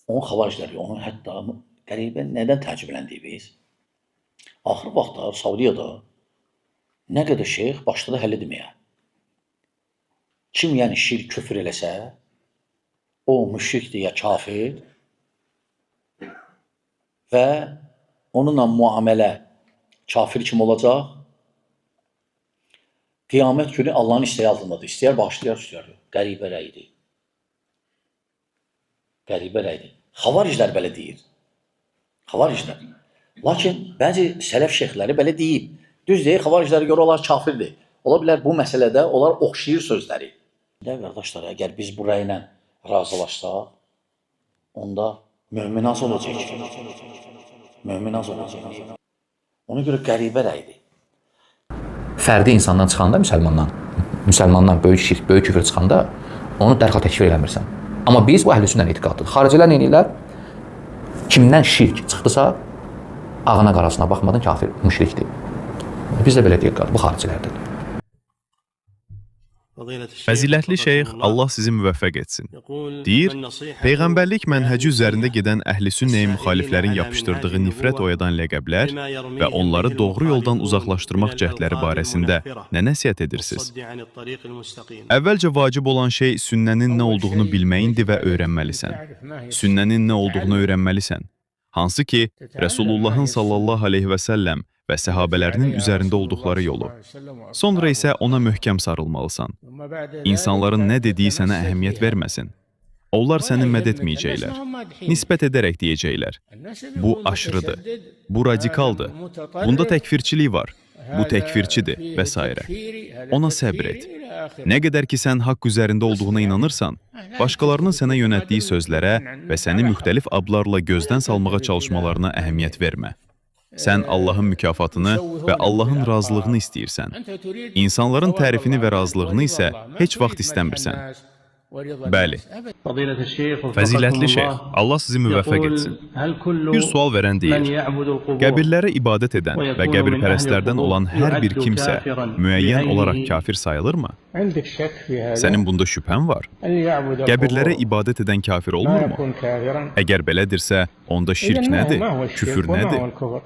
Onun xavaricləri, onun hətta qəribə nədən təəccübləndik biz? Axır vaxtlar Saudiyada nə qədər şeyx başladı həll etməyə. Kim yəni şirk, küfür eləsə, o müşrikdir ya kafir və onunla müamilə kafir kimi olacaq. Qiyamət günü Allahın istəyi altındadır. İstəyər bağışlayar, istəyər. Qəribə rəydir. Qəribə rəydir. Xavariclər belə deyir. Xavariclər. Lakin bəzi sələf şeyxləri belə deyib. Düz deyir, xavariclərə görə onlar kafirdir. Ola bilər bu məsələdə onlar oxşayır sözləri. Qardaşlar, əgər biz bu rəylə razılaşsaq, onda mömin az olacaq. Mömin az olacaq. Ona görə qəribə rəydir. Fərdi insandan çıxanda müsəlmandan böyük şirk, böyük küfür çıxanda onu dərhal təkfir eləmirsən. Amma biz bu əhl-i sünnə etiqadıdır. Xaricilər nə edirlər? Kimdən şirk çıxdısa, ağına qarasına baxmadan kafir, müşrikdir. Biz də belə deyək, bu xaricilərdir. Fəzilətli şeyx, Allah sizi müvəffəq etsin. Deyir, Peyğəmbərlik mənhəci üzərində gedən əhl-i sünnəyə müxaliflərin yapışdırdığı nifrət oyadan ləqəblər və onları doğru yoldan uzaqlaşdırmaq cəhdləri barəsində nə nəsihət edirsiniz? Əvvəlcə vacib olan şey sünnənin nə olduğunu bilməyindir və öyrənməlisən. Sünnənin nə olduğunu öyrənməlisən. Hansı ki, Rəsulullahın sallallahu aleyhi və səlləm və səhabələrinin üzərində olduqları yolu. Sonra isə ona möhkəm sarılmalısan. İnsanların nə dediyi sənə əhəmiyyət verməsin. Onlar səni məd etməyəcəklər. Nisbət edərək deyəcəklər. Bu aşırıdır. Bu radikaldır. Bunda təkfirçilik var. Bu təkfirçidir və s. Ona səbr et. Nə qədər ki sən haqq üzərində olduğuna inanırsan, başqalarının sənə yönətdiyi sözlərə və səni müxtəlif adlarla gözdən salmağa çalışmalarına əhəmiyyət vermə. Sən Allahın mükafatını və Allahın razılığını istəyirsən. İnsanların tərifini və razılığını isə heç vaxt istəmirsən. Bəli. Fəzilətli şeyx, Allah sizi müvəffəq etsin. Bir sual verən deyir, qəbirlərə ibadət edən və qəbirpərəstlərdən olan hər bir kimsə müəyyən olaraq kafir sayılırmı? Sənin bunda şübhən var. Qəbirlərə ibadət edən kafir olmurmu? Əgər belədirsə, onda şirk nədir? Küfür nədir?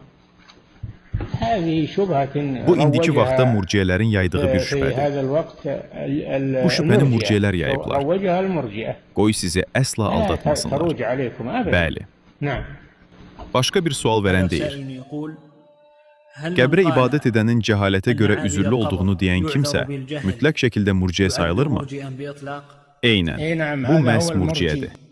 Bu indiki vaxtda murciyələrin yaydığı bir şübhədir. Bu şübhəni murciyələr yayıblar. Qoy sizi əsla aldatmasınlar. Bəli. Başqa bir sual verən deyir. Qəbrə ibadət edənin cəhalətə görə üzürlü olduğunu deyən kimsə mütləq şəkildə murciyə sayılırmı? Eynən, bu məhz murciyədir.